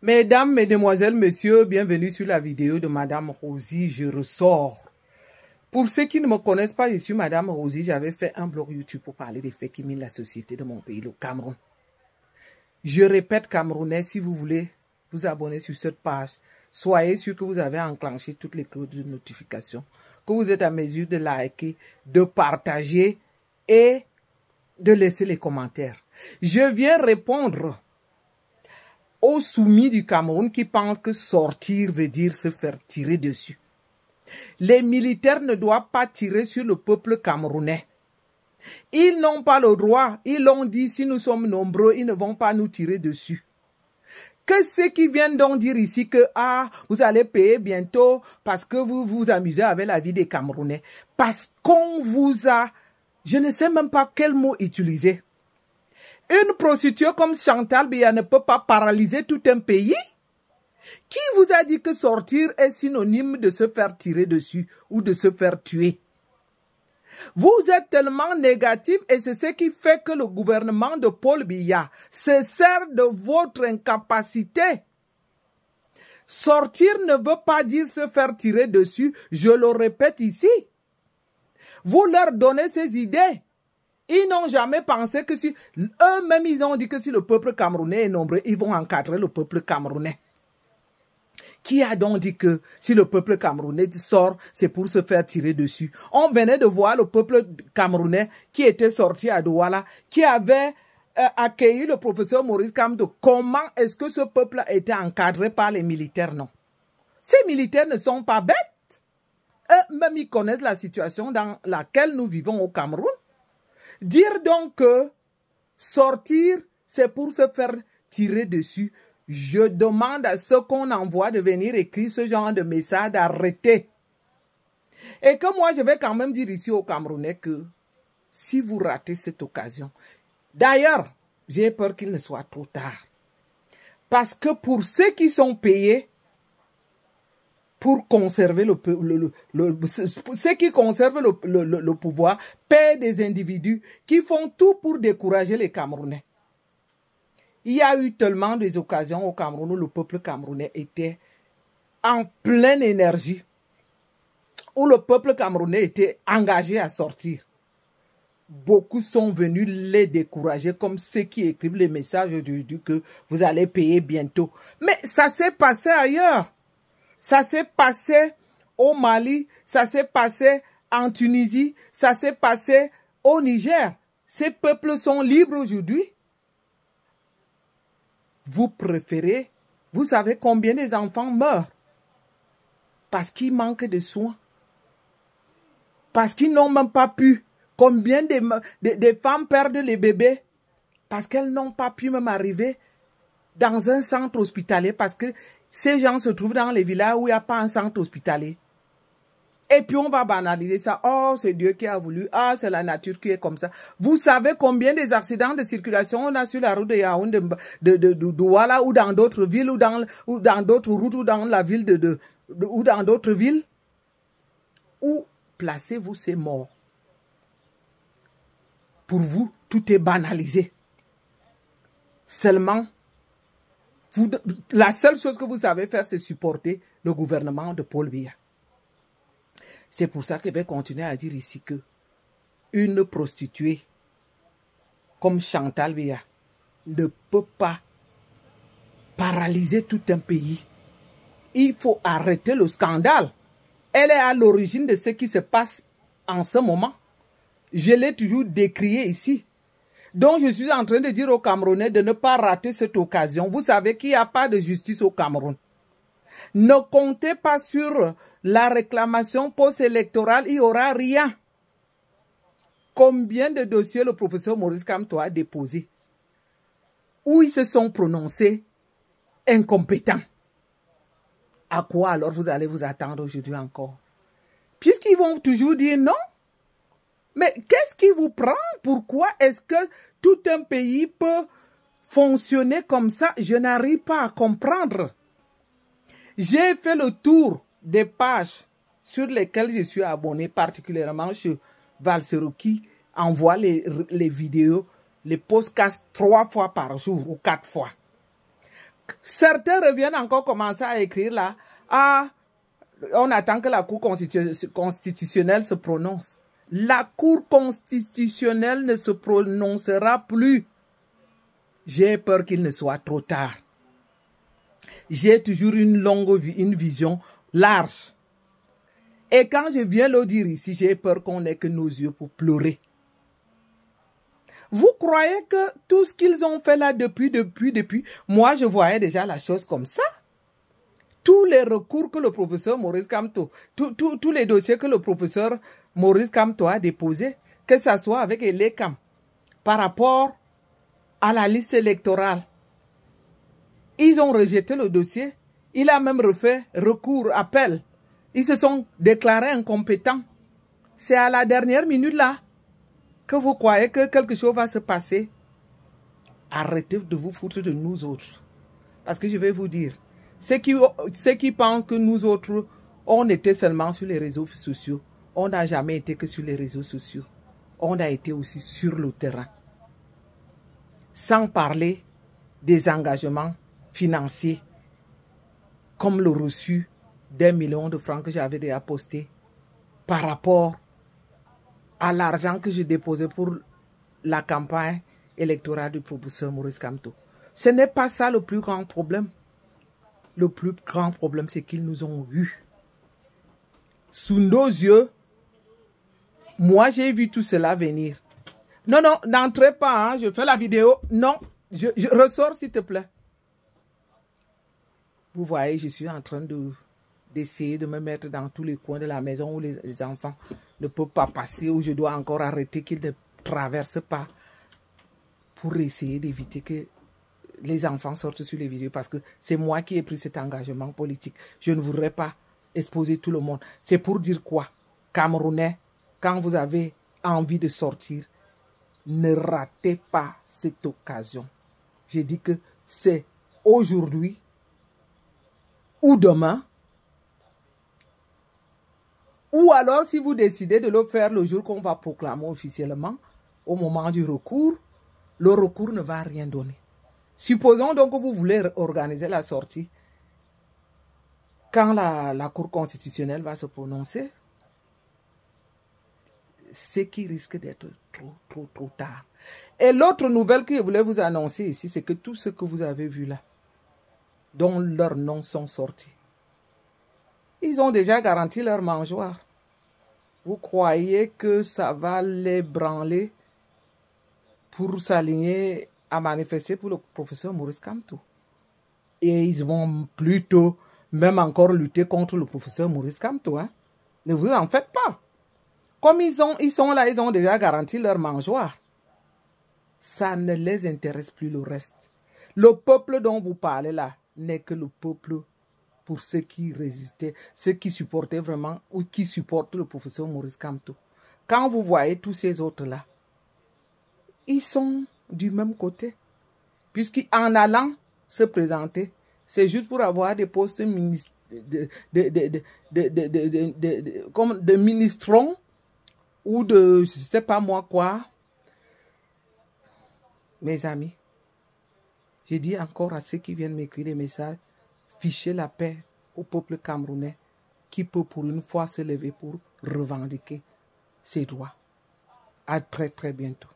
Mesdames, Mesdemoiselles, Messieurs, bienvenue sur la vidéo de Madame Rosie, je ressors. Pour ceux qui ne me connaissent pas, je suis Madame Rosie, j'avais fait un blog YouTube pour parler des faits qui minent la société de mon pays, le Cameroun. Je répète, Camerounais, si vous voulez vous abonner sur cette page, soyez sûr que vous avez enclenché toutes les cloches de notification, que vous êtes à mesure de liker, de partager et de laisser les commentaires. Je viens répondre aux soumis du Cameroun qui pensent que sortir veut dire se faire tirer dessus. Les militaires ne doivent pas tirer sur le peuple camerounais. Ils n'ont pas le droit. Ils l'ont dit, si nous sommes nombreux, ils ne vont pas nous tirer dessus. Que ceux qui viennent donc dire ici que vous allez payer bientôt parce que vous vous amusez avec la vie des Camerounais. Parce qu'on vous a... Je ne sais même pas quel mot utiliser. Une prostituée comme Chantal Biya ne peut pas paralyser tout un pays? Qui vous a dit que sortir est synonyme de se faire tirer dessus ou de se faire tuer? Vous êtes tellement négatif et c'est ce qui fait que le gouvernement de Paul Biya se sert de votre incapacité. Sortir ne veut pas dire se faire tirer dessus, je le répète ici. Vous leur donnez ces idées. Ils n'ont jamais pensé que si... Eux-mêmes, ils ont dit que si le peuple camerounais est nombreux, ils vont encadrer le peuple camerounais. Qui a donc dit que si le peuple camerounais sort, c'est pour se faire tirer dessus? On venait de voir le peuple camerounais qui était sorti à Douala, qui avait accueilli le professeur Maurice Kamto. Comment est-ce que ce peuple a été encadré par les militaires? Non. Ces militaires ne sont pas bêtes. Eux-mêmes, ils connaissent la situation dans laquelle nous vivons au Cameroun. Dire donc que sortir, c'est pour se faire tirer dessus. Je demande à ceux qu'on envoie de venir écrire ce genre de message d'arrêter. Et que moi, je vais quand même dire ici aux Camerounais que si vous ratez cette occasion, d'ailleurs, j'ai peur qu'il ne soit trop tard. Parce que pour ceux qui sont payés pour conserver ceux qui conservent le pouvoir paient des individus qui font tout pour décourager les Camerounais. Il y a eu tellement des occasions au Cameroun où le peuple camerounais était en pleine énergie, où le peuple camerounais était engagé à sortir. Beaucoup sont venus les décourager, comme ceux qui écrivent les messages aujourd'hui que vous allez payer bientôt. Mais ça s'est passé ailleurs. Ça s'est passé au Mali, ça s'est passé en Tunisie, ça s'est passé au Niger. Ces peuples sont libres aujourd'hui. Vous préférez, vous savez combien des enfants meurent parce qu'ils manquent de soins, parce qu'ils n'ont même pas pu. Combien de femmes perdent les bébés parce qu'elles n'ont pas pu même arriver dans un centre hospitalier parce que ces gens se trouvent dans les villages où il n'y a pas un centre hospitalier. Et puis on va banaliser ça. Oh, c'est Dieu qui a voulu. Ah, c'est la nature qui est comme ça. Vous savez combien des accidents de circulation on a sur la route de Yaoundé, de Douala ou dans d'autres villes ou dans d'autres routes ou dans la ville ou dans d'autres villes? Où placez-vous ces morts? Pour vous, tout est banalisé. Seulement, la seule chose que vous savez faire, c'est supporter le gouvernement de Paul Biya. C'est pour ça que je vais continuer à dire ici que une prostituée comme Chantal Biya ne peut pas paralyser tout un pays. Il faut arrêter le scandale. Elle est à l'origine de ce qui se passe en ce moment. Je l'ai toujours décrié ici. Donc, je suis en train de dire aux Camerounais de ne pas rater cette occasion. Vous savez qu'il n'y a pas de justice au Cameroun. Ne comptez pas sur la réclamation post-électorale, il n'y aura rien. Combien de dossiers le professeur Maurice Kamto a déposé où ils se sont prononcés incompétents? À quoi alors vous allez vous attendre aujourd'hui encore? Puisqu'ils vont toujours dire non. Mais qu'est-ce qui vous prend? Pourquoi est-ce que tout un pays peut fonctionner comme ça? Je n'arrive pas à comprendre. J'ai fait le tour des pages sur lesquelles je suis abonné, particulièrement chez Valsero qui envoie les vidéos, les podcasts 3 fois par jour ou 4 fois. Certains reviennent encore commencer à écrire là. Ah, on attend que la Cour constitutionnelle se prononce. La Cour constitutionnelle ne se prononcera plus. J'ai peur qu'il ne soit trop tard. J'ai toujours une vision large. Et quand je viens le dire ici, j'ai peur qu'on n'ait que nos yeux pour pleurer. Vous croyez que tout ce qu'ils ont fait là depuis, moi je voyais déjà la chose comme ça. Tous les recours que le professeur Maurice Kamto, tous les dossiers que le professeur Maurice Kamto a déposés, que ce soit avec l'ECAM, par rapport à la liste électorale, ils ont rejeté le dossier. Il a même refait recours, appel. Ils se sont déclarés incompétents. C'est à la dernière minute là que vous croyez que quelque chose va se passer. Arrêtez de vous foutre de nous autres. Parce que je vais vous dire, ceux qui pensent que nous autres, on était seulement sur les réseaux sociaux, on n'a jamais été que sur les réseaux sociaux. On a été aussi sur le terrain. Sans parler des engagements financiers, comme le reçu d'1 million de francs que j'avais déjà posté par rapport à l'argent que je déposais pour la campagne électorale du professeur Maurice Kamto. Ce n'est pas ça le plus grand problème. Le plus grand problème, c'est qu'ils nous ont eus. Sous nos yeux, moi j'ai vu tout cela venir. Non, non, n'entrez pas, hein, je fais la vidéo. Non, je ressors s'il te plaît. Vous voyez, je suis en train d'essayer de me mettre dans tous les coins de la maison où les enfants ne peuvent pas passer, où je dois encore arrêter qu'ils ne traversent pas pour essayer d'éviter que les enfants sortent sur les vidéos parce que c'est moi qui ai pris cet engagement politique. Je ne voudrais pas exposer tout le monde. C'est pour dire quoi? Camerounais, quand vous avez envie de sortir, ne ratez pas cette occasion. J'ai dit que c'est aujourd'hui ou demain, ou alors si vous décidez de le faire le jour qu'on va proclamer officiellement, au moment du recours, le recours ne va rien donner. Supposons donc que vous voulez organiser la sortie quand la Cour constitutionnelle va se prononcer, ce qui risque d'être trop tard. Et l'autre nouvelle que je voulais vous annoncer ici, c'est que tout ce que vous avez vu là, dont leurs noms sont sortis, ils ont déjà garanti leur mangeoire. Vous croyez que ça va les branler pour s'aligner à manifester pour le professeur Maurice Kamto? Et ils vont plutôt même encore lutter contre le professeur Maurice Kamto. Hein? Ne vous en faites pas. Comme ils sont là, ils ont déjà garanti leur mangeoire. Ça ne les intéresse plus le reste. Le peuple dont vous parlez là n'est que le peuple pour ceux qui résistaient, ceux qui supportaient vraiment ou qui supportent le professeur Maurice Kamto. Quand vous voyez tous ces autres-là, ils sont du même côté. Puisqu'en allant se présenter, c'est juste pour avoir des postes comme de ministrons ou de, je ne sais pas moi quoi. Mes amis, j'ai dit encore à ceux qui viennent m'écrire des messages, fichez la paix au peuple camerounais qui peut pour une fois se lever pour revendiquer ses droits. À très bientôt.